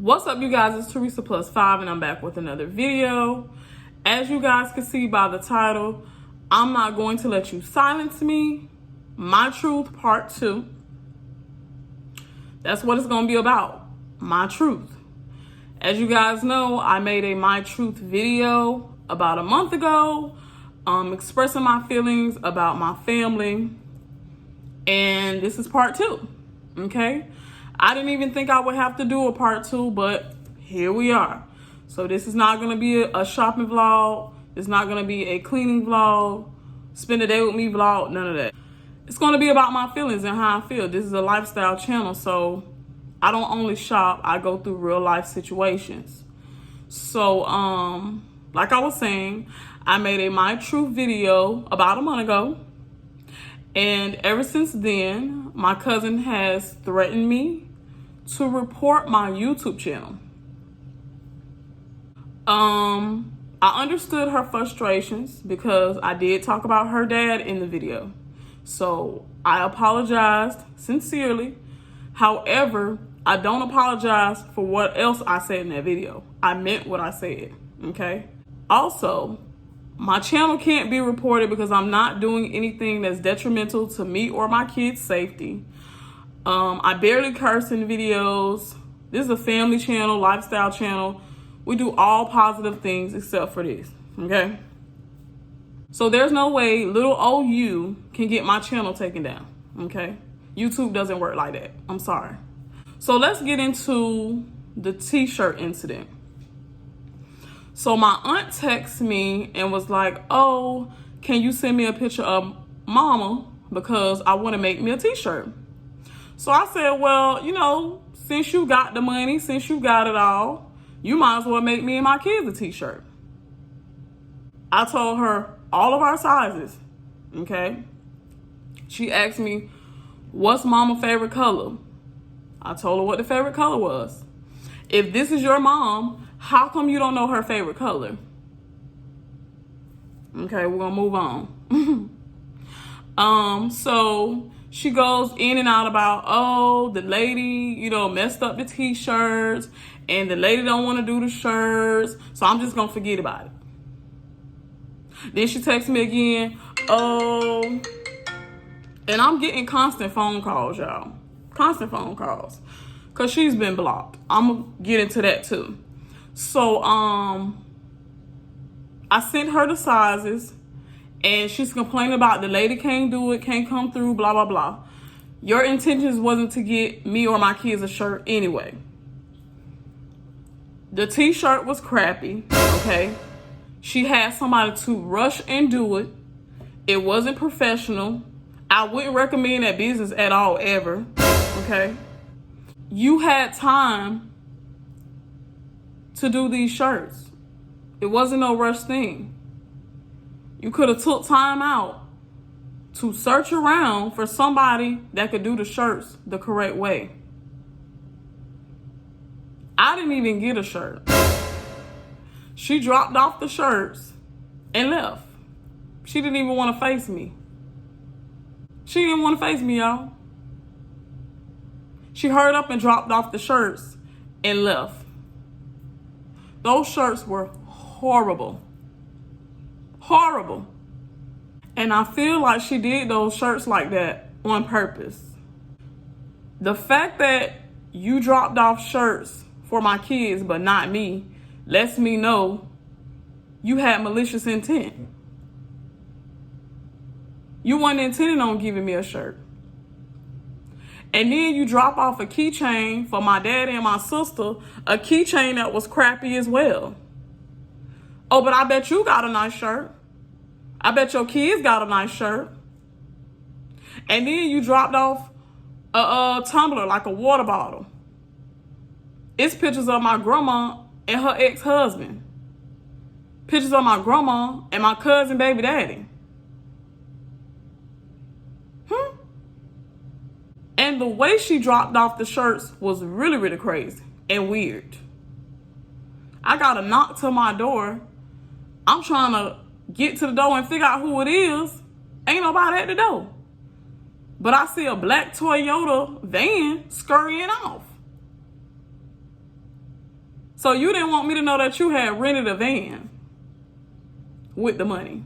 What's up, you guys? It's TeresaPlusFive, and I'm back with another video. As you guys can see by the title, I'm not going to let you silence me. My truth, part 2. That's what it's going to be about. My truth. As you guys know, I made a My Truth video about a month ago, expressing my feelings about my family. And this is part 2. Okay? I didn't even think I would have to do a part 2, but here we are. So this is not going to be a shopping vlog. It's not going to be a cleaning vlog, spend a day with me vlog, none of that. It's going to be about my feelings and how I feel. This is a lifestyle channel, so I don't only shop, I go through real life situations. So, like I was saying, I made a My Truth video about a month ago. And ever since then, my cousin has threatened me to report my YouTube channel. I understood her frustrations because I did talk about her dad in the video. So I apologized sincerely. However, I don't apologize for what else I said in that video. I meant what I said, okay? Also, my channel can't be reported because I'm not doing anything that's detrimental to me or my kids' safety. I barely curse in videos. This is a family channel, lifestyle channel. We do all positive things except for this, okay? So there's no way little old you can get my channel taken down, okay? YouTube doesn't work like that. I'm sorry. So let's get into the t-shirt incident. So my aunt texted me and was like, oh, can you send me a picture of mama because I want to make me a t-shirt. So I said, well, you know, since you got the money, since you got it all, you might as well make me and my kids a t-shirt. I told her all of our sizes, okay? She asked me, what's mama's favorite color? I told her what the favorite color was. If this is your mom, how come you don't know her favorite color? Okay, we're gonna move on. So she goes in and out about, oh, the lady, you know, messed up the t-shirts and the lady don't want to do the shirts, so I'm just gonna forget about it. Then she texts me again, oh, and I'm getting constant phone calls, y'all. Constant phone calls, because she's been blocked. I'm gonna get into that too. So, I sent her the sizes, and she's complaining about the lady can't do it, can't come through, blah, blah, blah. Your intentions wasn't to get me or my kids a shirt anyway. The t-shirt was crappy, okay? She had somebody to rush and do it. It wasn't professional. I wouldn't recommend that business at all, ever, okay? You had time to do these shirts. It wasn't no rush thing. You could have took time out to search around for somebody that could do the shirts the correct way. I didn't even get a shirt. She dropped off the shirts and left. She didn't even want to face me. She didn't want to face me, y'all. She hurried up and dropped off the shirts and left. Those shirts were horrible. Horrible. And I feel like she did those shirts like that on purpose. The fact that you dropped off shirts for my kids but not me lets me know you had malicious intent. You weren't intending on giving me a shirt. And then you drop off a keychain for my dad and my sister, a keychain that was crappy as well. Oh, but I bet you got a nice shirt. I bet your kids got a nice shirt. And then you dropped off a tumbler, like a water bottle. It's pictures of my grandma and her ex-husband. Pictures of my grandma and my cousin baby daddy. And the way she dropped off the shirts was really, really crazy and weird. I got a knock to my door. I'm trying to get to the door and figure out who it is. Ain't nobody at the door. But I see a black Toyota van scurrying off. So you didn't want me to know that you had rented a van with the money.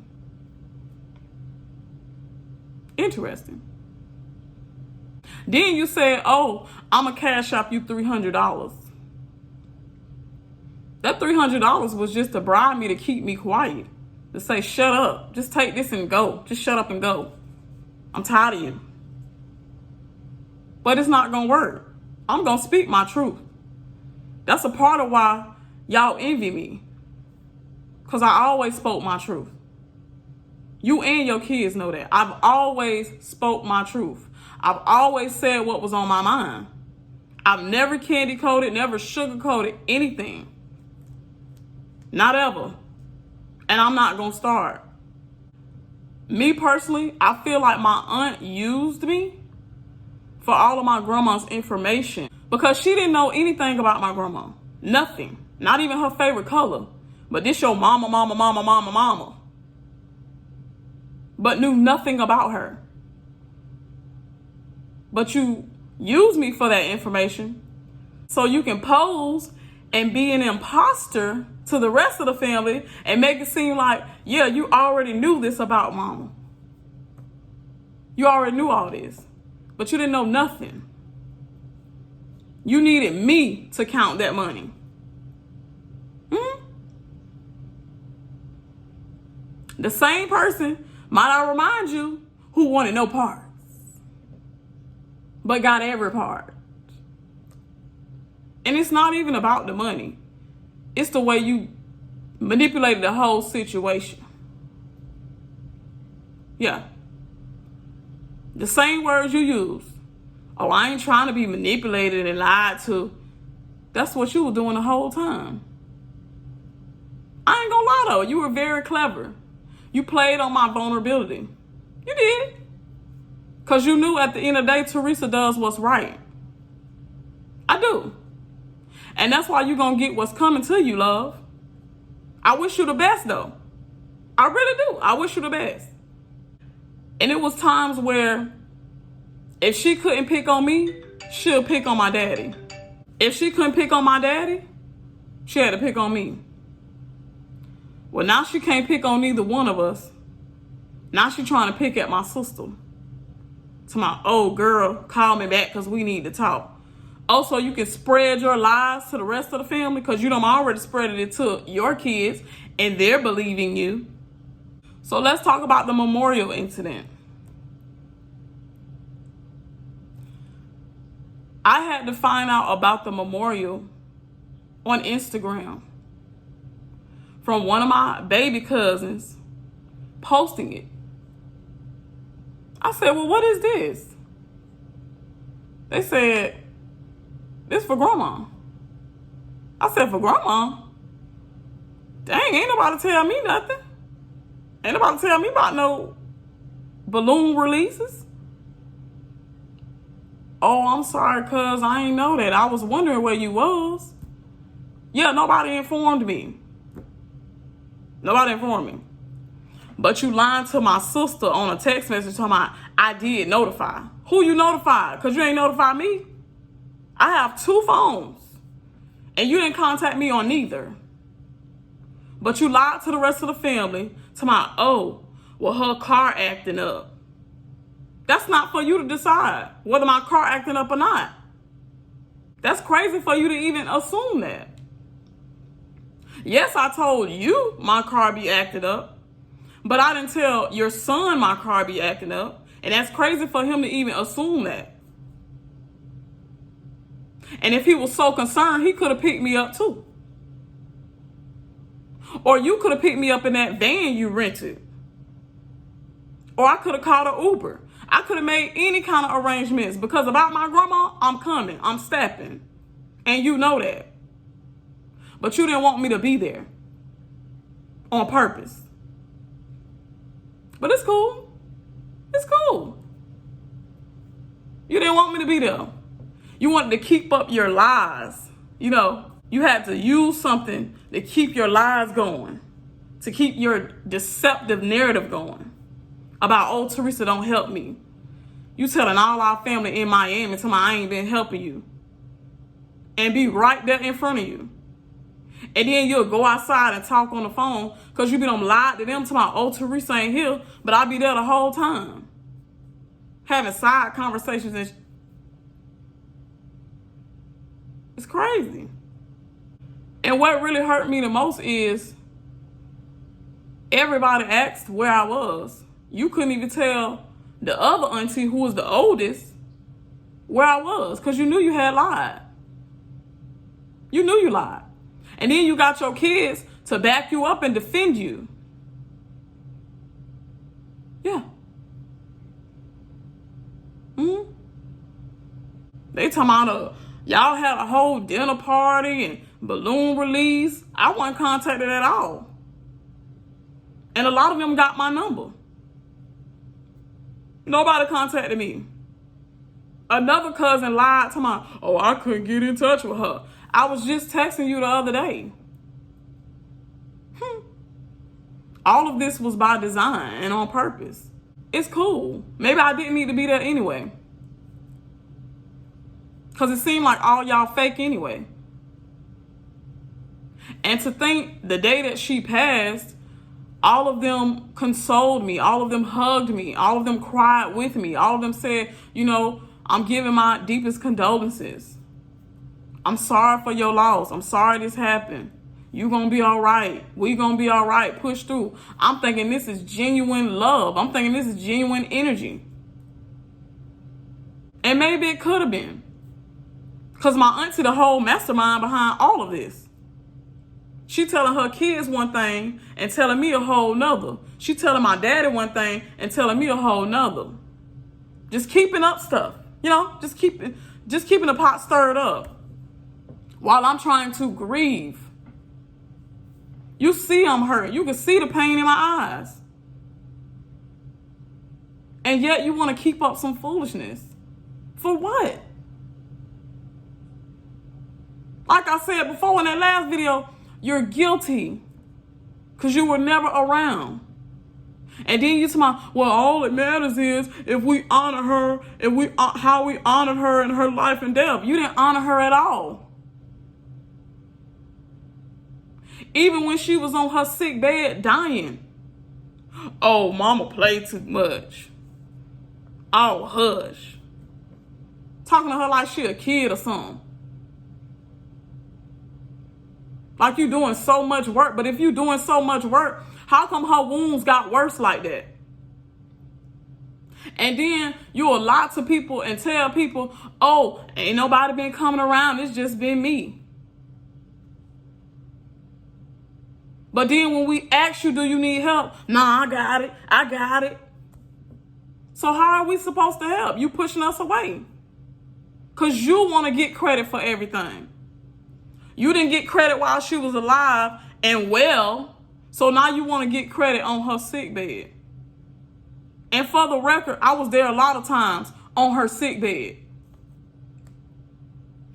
Interesting. Then you said, oh, I'm going to cash out you $300. That $300 was just to bribe me to keep me quiet. To say, shut up. Just take this and go. Just shut up and go. I'm tired of you. But it's not going to work. I'm going to speak my truth. That's a part of why y'all envy me. Because I always spoke my truth. You and your kids know that. I've always spoke my truth. I've always said what was on my mind. I've never candy coated, never sugar coated anything. Not ever. And I'm not going to start. Me personally, I feel like my aunt used me for all of my grandma's information because she didn't know anything about my grandma. Nothing. Not even her favorite color. But this your mama, mama, mama, mama, mama. But knew nothing about her. But you use me for that information so you can pose and be an imposter to the rest of the family and make it seem like, yeah, you already knew this about mama. You already knew all this, but you didn't know nothing. You needed me to count that money. The same person, might I remind you, who wanted no parts, but got every part. And it's not even about the money. It's the way you manipulated the whole situation. Yeah. The same words you use. Oh, I ain't trying to be manipulated and lied to. That's what you were doing the whole time. I ain't gonna lie though, you were very clever. You played on my vulnerability. You did. Because you knew at the end of the day, Teresa does what's right. I do. And that's why you're going to get what's coming to you, love. I wish you the best, though. I really do. I wish you the best. And it was times where if she couldn't pick on me, she'll pick on my daddy. If she couldn't pick on my daddy, she had to pick on me. Well, now she can't pick on neither one of us. Now she trying to pick at my sister. To my old girl, call me back because we need to talk. Also, you can spread your lies to the rest of the family because you done already spread it to your kids and they're believing you. So let's talk about the memorial incident. I had to find out about the memorial on Instagram from one of my baby cousins posting it. I said, well, what is this? They said, this for grandma. I said, for grandma? Dang, ain't nobody tell me nothing. Ain't nobody tell me about no balloon releases. Oh, I'm sorry, cuz I ain't know that. I was wondering where you was. Yeah, nobody informed me. Nobody informed me. But you lied to my sister on a text message talking about I did notify. Who you notified? Because you ain't notified me. I have 2 phones. And you didn't contact me on neither. But you lied to the rest of the family to my, oh, well, her car acting up. That's not for you to decide whether my car acting up or not. That's crazy for you to even assume that. Yes, I told you my car be acting up, but I didn't tell your son my car be acting up. And that's crazy for him to even assume that. And if he was so concerned, he could have picked me up too. Or you could have picked me up in that van you rented. Or I could have called an Uber. I could have made any kind of arrangements because about my grandma, I'm coming. I'm stepping. And you know that. But you didn't want me to be there on purpose. But it's cool. It's cool. You didn't want me to be there. You wanted to keep up your lies. You know, you had to use something to keep your lies going, to keep your deceptive narrative going about, oh, Teresa don't help me. You telling all our family in Miami, I ain't been helping you. And be right there in front of you. And then you'll go outside and talk on the phone because you be done lied to them to my, oh, Teresa ain't here, but I'll be there the whole time. Having side conversations and it's crazy. And what really hurt me the most is everybody asked where I was. You couldn't even tell the other auntie, who was the oldest, where I was because you knew you had lied. You knew you lied. And then you got your kids to back you up and defend you. Yeah. They talking about y'all had a whole dinner party and balloon release. I wasn't contacted at all. And a lot of them got my number. Nobody contacted me. Another cousin lied to my, oh, I couldn't get in touch with her. I was just texting you the other day. All of this was by design and on purpose. It's cool. Maybe I didn't need to be there anyway. Because it seemed like all y'all fake anyway. And to think the day that she passed, all of them consoled me. All of them hugged me. All of them cried with me. All of them said, you know, I'm giving my deepest condolences. I'm sorry for your loss. I'm sorry this happened. You gonna be all right. We gonna be all right. Push through. I'm thinking this is genuine love. I'm thinking this is genuine energy. And maybe it could have been. Because my auntie, the whole mastermind behind all of this. She telling her kids one thing and telling me a whole nother. She telling my daddy one thing and telling me a whole nother. Just keeping up stuff. You know, just keeping the pot stirred up. While I'm trying to grieve. You see I'm hurt. You can see the pain in my eyes. And yet you want to keep up some foolishness. For what? Like I said before in that last video, you're guilty because you were never around. And then you tell me, well, all that matters is if we honor her, how we honored her in her life and death. You didn't honor her at all. Even when she was on her sick bed dying. Oh, mama played too much. Oh, hush. Talking to her like she a kid or something. Like you doing so much work. But if you doing so much work, how come her wounds got worse like that? And then you'll lie to people and tell people, oh, ain't nobody been coming around. It's just been me. But then when we ask you, do you need help? Nah, I got it. I got it. So how are we supposed to help? You pushing us away. Because you want to get credit for everything. You didn't get credit while she was alive and well. So now you want to get credit on her sick bed. And for the record, I was there a lot of times on her sick bed.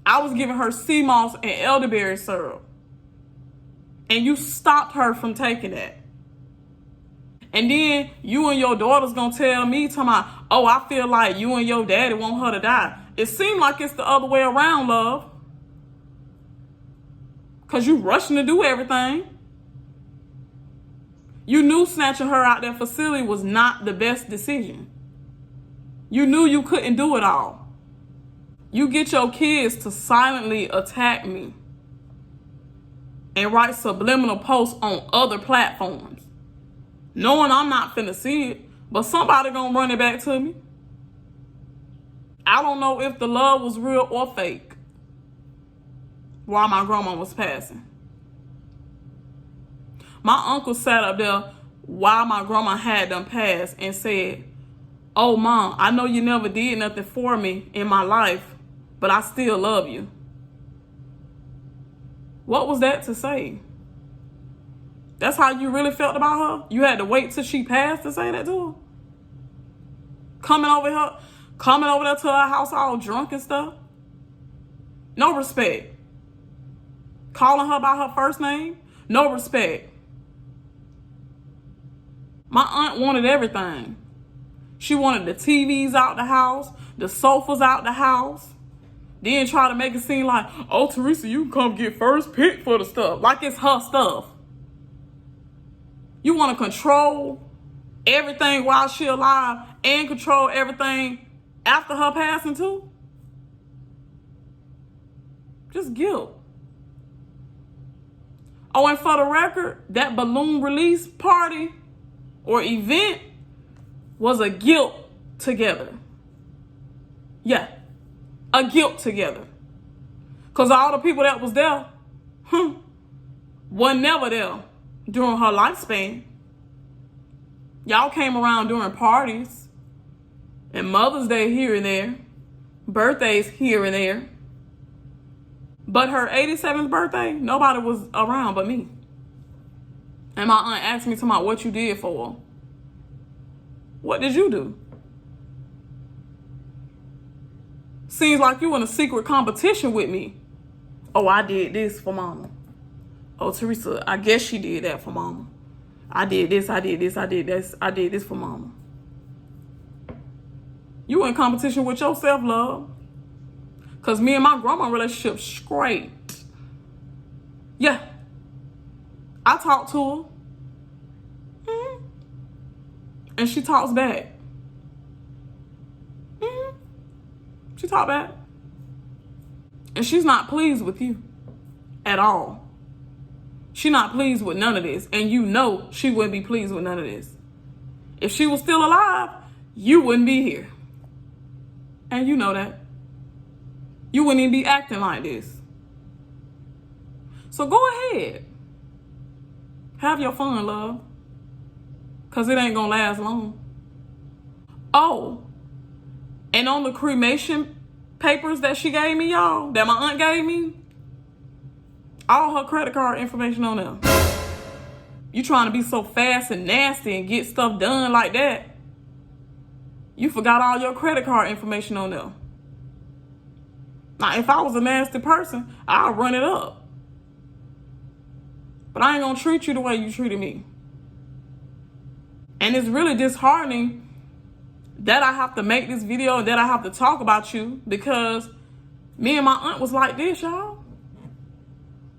I was giving her sea moss and elderberry syrup. And you stopped her from taking that. And then you and your daughter's gonna tell me, oh, I feel like you and your daddy want her to die. It seemed like it's the other way around, love. Because you rushing to do everything. You knew snatching her out that facility was not the best decision. You knew you couldn't do it all. You get your kids to silently attack me and write subliminal posts on other platforms, knowing I'm not finna see it, but somebody gonna run it back to me. I don't know if the love was real or fake while my grandma was passing. My uncle sat up there while my grandma had them passed and said, oh, Mom, I know you never did nothing for me in my life, but I still love you. What was that to say? That's how you really felt about her? You had to wait till she passed to say that to her? Coming over there to her house all drunk and stuff? No respect. Calling her by her first name? No respect. My aunt wanted everything. She wanted the TVs out the house, the sofas out the house. Then try to make it seem like, oh, Teresa, you can come get first pick for the stuff. Like it's her stuff. You want to control everything while she's alive and control everything after her passing too? Just guilt. Oh, and for the record, that balloon release party or event was a guilt together. Yeah, a guilt together. Because all the people that was there, were never there during her lifespan. Y'all came around during parties and Mother's Day here and there, birthdays here and there. But her 87th birthday, nobody was around but me. And my aunt asked me what you did for her. What did you do? Seems like you in a secret competition with me. Oh, I did this for Mama. Oh, Teresa, I guess she did that for Mama. I did this, I did this, I did this, I did this for Mama. You in competition with yourself, love. Because me and my grandma relationship straight. Yeah. I talk to her. And she talks back. She talk back. And she's not pleased with you at all. She's not pleased with none of this. And you know she wouldn't be pleased with none of this. If she was still alive, you wouldn't be here. And you know that. You wouldn't even be acting like this. So go ahead. Have your fun, love. Because it ain't going to last long. Oh, and on the cremation papers that she gave me, y'all, that my aunt gave me, all her credit card information on them. You trying to be so fast and nasty and get stuff done like that. You forgot all your credit card information on them. Now, if I was a nasty person, I'll run it up. But I ain't going to treat you the way you treated me. And it's really disheartening that I have to make this video and that I have to talk about you because me and my aunt was like this, y'all.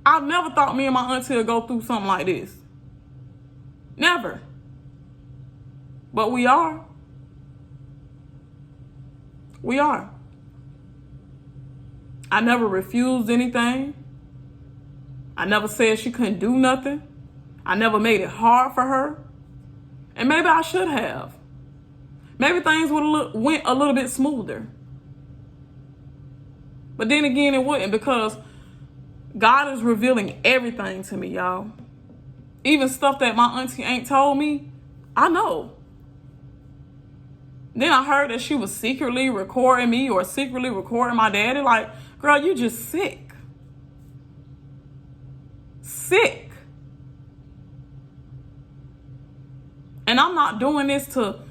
I never thought me and my auntie would go through something like this. Never. But we are. We are. I never refused anything. I never said she couldn't do nothing. I never made it hard for her. And maybe I should have. Maybe things would have went a little bit smoother. But then again, it wouldn't because God is revealing everything to me, y'all. Even stuff that my auntie ain't told me, I know. Then I heard that she was secretly recording me or secretly recording my daddy. Like, girl, you just sick. Sick. And I'm not doing this to,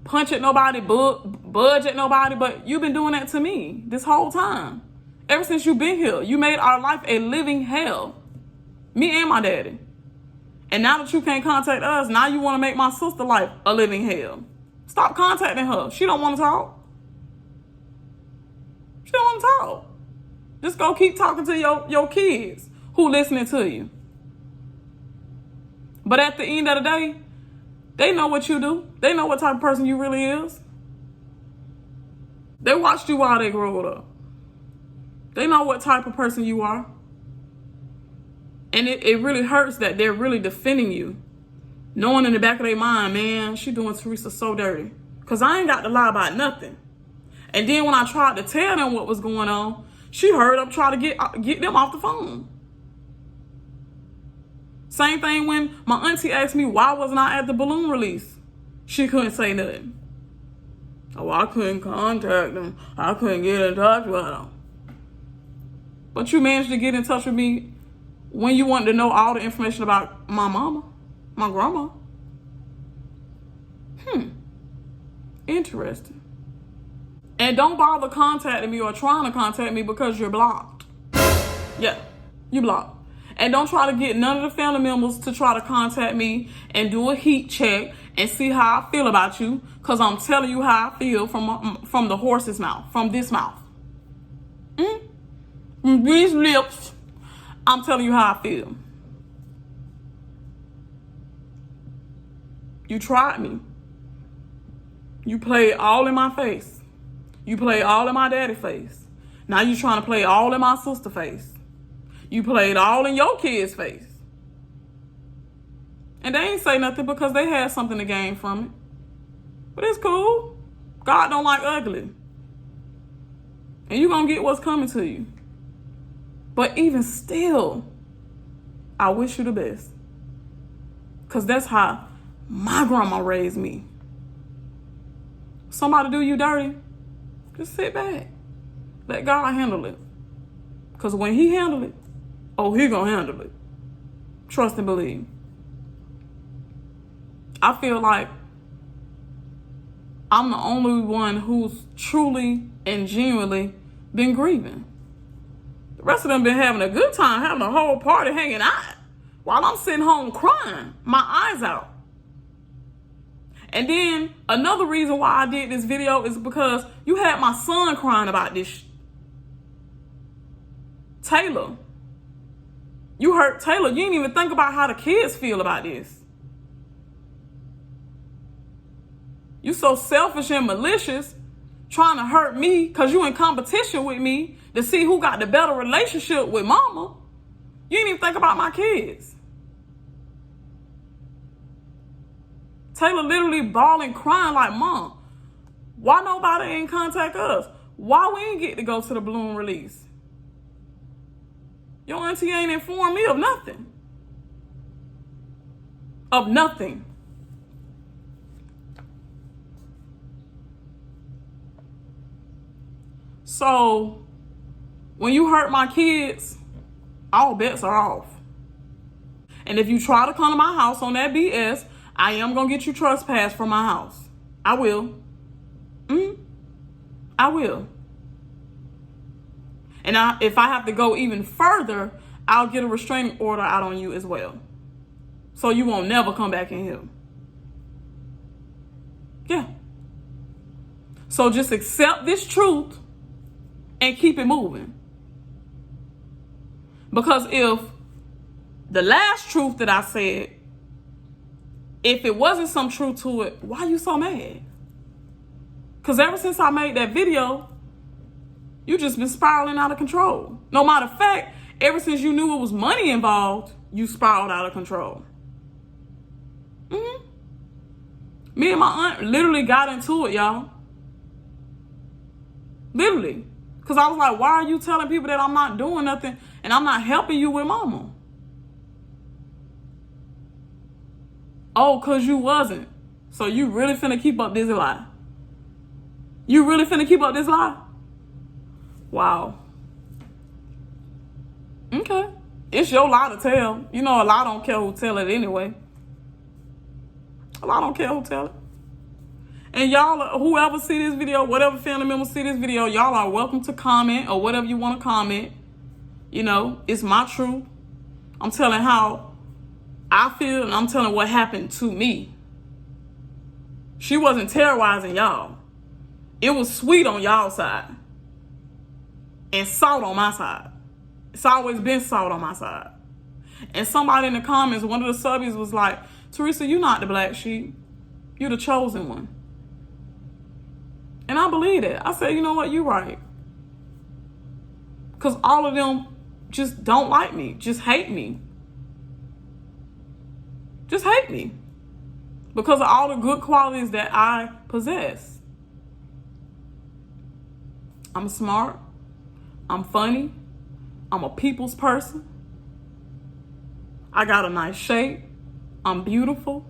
punch at nobody, budge at nobody, but you've been doing that to me this whole time. Ever since you've been here, you made our life a living hell. Me and my daddy. And now that you can't contact us, now you want to make my sister's life a living hell. Stop contacting her. She don't want to talk. She don't want to talk. Just go keep talking to your kids who listening to you. But at the end of the day, they know what you do. They know what type of person you really is. They watched you while they grew up. They know what type of person you are. And it really hurts that they're really defending you. Knowing in the back of their mind, man, she doing Teresa so dirty. Because I ain't got to lie about nothing. And then when I tried to tell them what was going on, she hurried up trying to get them off the phone. Same thing when my auntie asked me why wasn't I at the balloon release. She couldn't say nothing. Oh, I couldn't contact them. I couldn't get in touch with them. But you managed to get in touch with me when you wanted to know all the information about my mama, my grandma. Interesting. And don't bother contacting me or trying to contact me because you're blocked. Yeah, you blocked. And don't try to get none of the family members to try to contact me and do a heat check and see how I feel about you. Because I'm telling you how I feel from the horse's mouth, from this mouth. These lips, I'm telling you how I feel. You tried me. You played all in my face. You played all in my daddy face. Now you trying to play all in my sister face. You played all in your kids' face. And they ain't say nothing because they had something to gain from it. But it's cool. God don't like ugly. And you gonna get what's coming to you. But even still, I wish you the best. Because that's how my grandma raised me. Somebody do you dirty, just sit back. Let God handle it. Because when he handle it, oh, he gonna handle it. Trust and believe. I feel like I'm the only one who's truly and genuinely been grieving. The rest of them been having a good time, having a whole party, hanging out, while I'm sitting home crying, my eyes out. And then another reason why I did this video is because you had my son crying about this. Taylor. You hurt Taylor. You didn't even think about how the kids feel about this. You so selfish and malicious, trying to hurt me because you in competition with me to see who got the better relationship with mama. You didn't even think about my kids. Taylor literally bawling, crying like, Mom, why nobody ain't contact us? Why we ain't get to go to the balloon release? Your auntie ain't informed me of nothing. Of nothing. So, when you hurt my kids, all bets are off. And if you try to come to my house on that BS, I am going to get you trespassed from my house. I will. I will. And if I have to go even further, I'll get a restraining order out on you as well. So you won't never come back in here. Yeah. So just accept this truth and keep it moving. Because if the last truth that I said, if it wasn't some truth to it, why are you so mad? Because ever since I made that video, you just been spiraling out of control. No matter of fact, ever since you knew it was money involved, you spiraled out of control. Me and my aunt literally got into it, y'all. Literally. Because I was like, why are you telling people that I'm not doing nothing and I'm not helping you with mama? Oh, because you wasn't. So you really finna keep up this lie? You really finna keep up this lie? Wow. Okay. It's your lie to tell. You know, a lie don't care who tell it anyway. A lie don't care who tell it. And y'all, whoever see this video, whatever family member see this video, y'all are welcome to comment or whatever you want to comment. You know, it's my truth. I'm telling how I feel and I'm telling what happened to me. She wasn't terrorizing y'all. It was sweet on y'all side and salt on my side. It's always been salt on my side. And somebody in the comments, one of the subbies was like, Teresa, you're not the black sheep. You're the chosen one. And I believe that. I said, you know what? You're right. Because all of them just don't like me. Just hate me. Just hate me. Because of all the good qualities that I possess. I'm smart. I'm funny. I'm a people's person. I got a nice shape. I'm beautiful.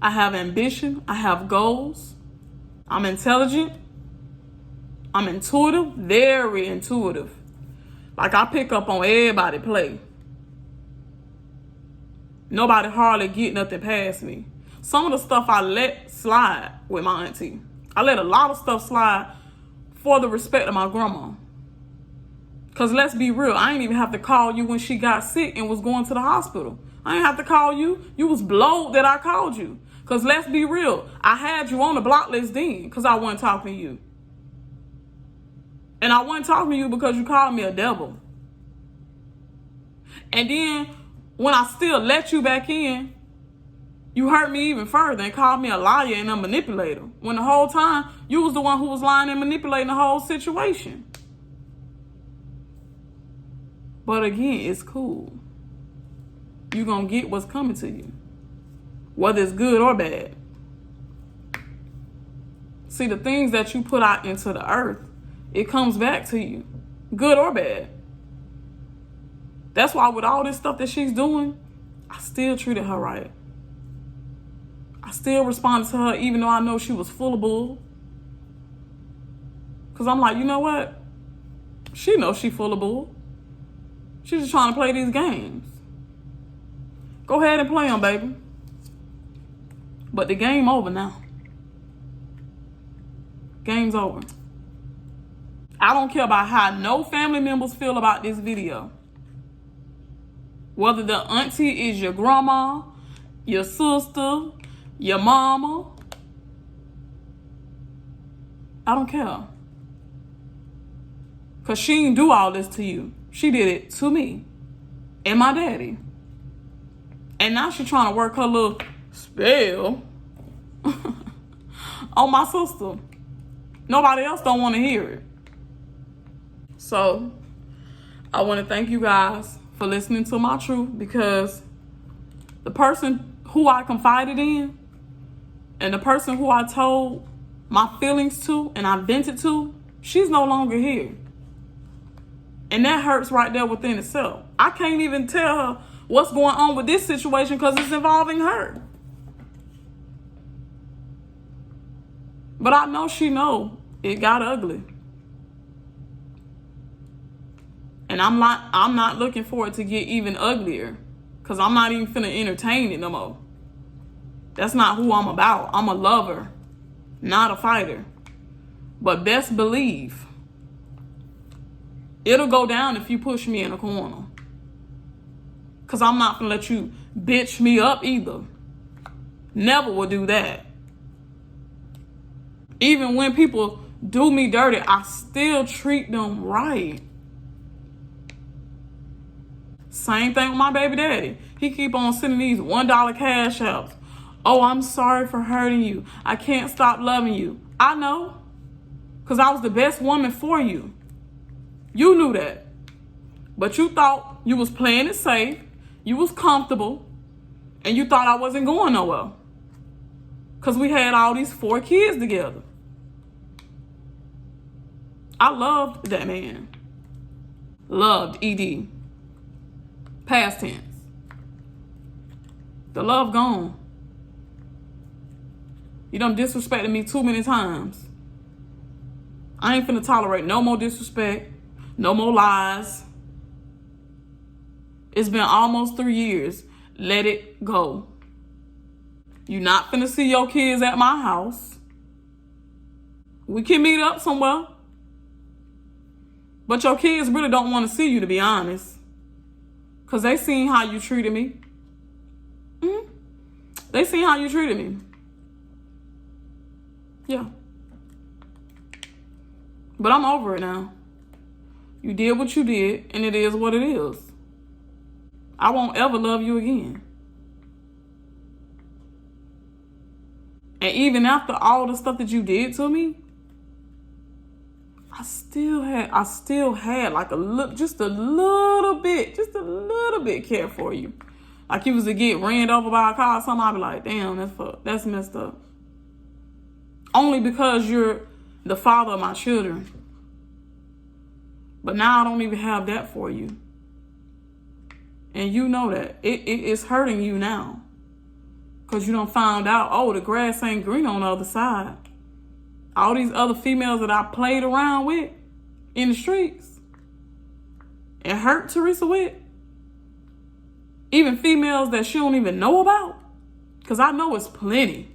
I have ambition. I have goals. I'm intelligent. I'm intuitive. Very intuitive. Like I pick up on everybody play. Nobody hardly get nothing past me. Some of the stuff I let slide with my auntie. I let a lot of stuff slide for the respect of my grandma. Because let's be real, I ain't even have to call you when she got sick and was going to the hospital. I ain't have to call you. You was blowed that I called you. Because let's be real, I had you on the block list then because I wasn't talking to you. And I wasn't talking to you because you called me a devil. And then when I still let you back in, you hurt me even further and called me a liar and a manipulator. When the whole time, you was the one who was lying and manipulating the whole situation. But again, it's cool. You're going to get what's coming to you, whether it's good or bad. See, the things that you put out into the earth, it comes back to you, good or bad. That's why with all this stuff that she's doing, I still treated her right. I still responded to her even though I know she was full of bull. Because I'm like, you know what? She knows she full of bull. She's just trying to play these games. Go ahead and play them, baby. But the game over now. Game's over. I don't care about how no family members feel about this video. Whether the auntie is your grandma, your sister, your mama. I don't care. Because she didn't do all this to you. She did it to me and my daddy. And now she's trying to work her little spell on my sister. Nobody else don't want to hear it. So, I want to thank you guys for listening to my truth, because the person who I confided in and the person who I told my feelings to and I vented to, she's no longer here. And that hurts right there within itself. I can't even tell her what's going on with this situation because it's involving her. But I know she know it got ugly. And I'm not looking for it to get even uglier, because I'm not even finna entertain it no more. That's not who I'm about. I'm a lover, not a fighter. But best believe it'll go down if you push me in a corner. Because I'm not gonna let you bitch me up either. Never will do that. Even when people do me dirty, I still treat them right. Same thing with my baby daddy. He keep on sending these $1 cash apps. Oh, I'm sorry for hurting you. I can't stop loving you. I know. Because I was the best woman for you. You knew that. But you thought you was playing it safe. You was comfortable. And you thought I wasn't going nowhere. Because we had all these 4 kids together. I loved that man. Loved, ED. Past tense. The love gone. You done disrespected me too many times. I ain't finna tolerate no more disrespect. No more lies. It's been almost 3 years. Let it go. You not finna see your kids at my house. We can meet up somewhere. But your kids really don't want to see you, to be honest. Because they seen how you treated me. They seen how you treated me. Yeah. But I'm over it now. You did what you did, and it is what it is. I won't ever love you again. And even after all the stuff that you did to me, I still had like just a little bit care for you. Like you was to get ran over by a car or something, I'd be like, damn, that's messed up. Only because you're the father of my children. But now I don't even have that for you. And you know that. It's hurting you now. Because you done found out, oh, the grass ain't green on the other side. All these other females that I played around with in the streets and hurt Teresa with. Even females that she don't even know about. Because I know it's plenty.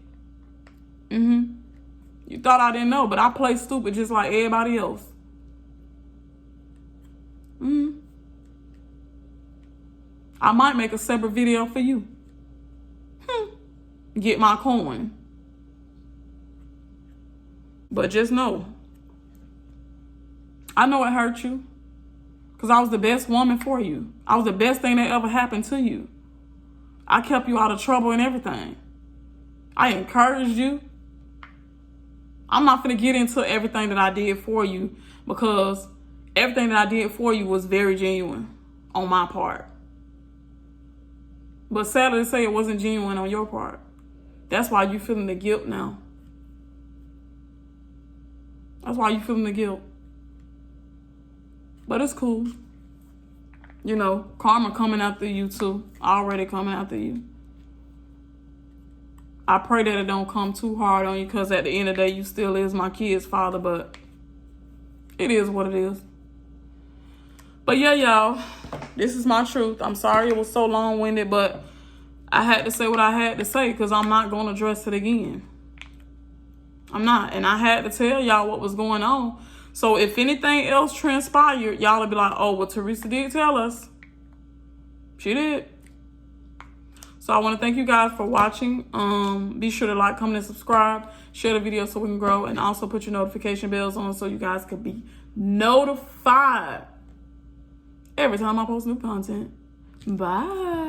You thought I didn't know, but I play stupid just like everybody else. I might make a separate video for you. Get my coin. But just know, I know it hurt you. Because I was the best woman for you. I was the best thing that ever happened to you. I kept you out of trouble and everything. I encouraged you. I'm not going to get into everything that I did for you, because everything that I did for you was very genuine on my part. But sadly to say, it wasn't genuine on your part. That's why you feeling the guilt now. That's why you feeling the guilt. But it's cool. You know, karma coming after you too. Already coming after you. I pray that it don't come too hard on you, because at the end of the day, you still is my kid's father, but it is what it is. But yeah, y'all, this is my truth. I'm sorry it was so long-winded, but I had to say what I had to say, because I'm not going to address it again. I'm not. And I had to tell y'all what was going on. So if anything else transpired, y'all will be like, oh, well, Teresa did tell us. She did. So I want to thank you guys for watching. Be sure to like, comment, and subscribe. Share the video so we can grow. And also put your notification bells on so you guys could be notified every time I post new content. Bye.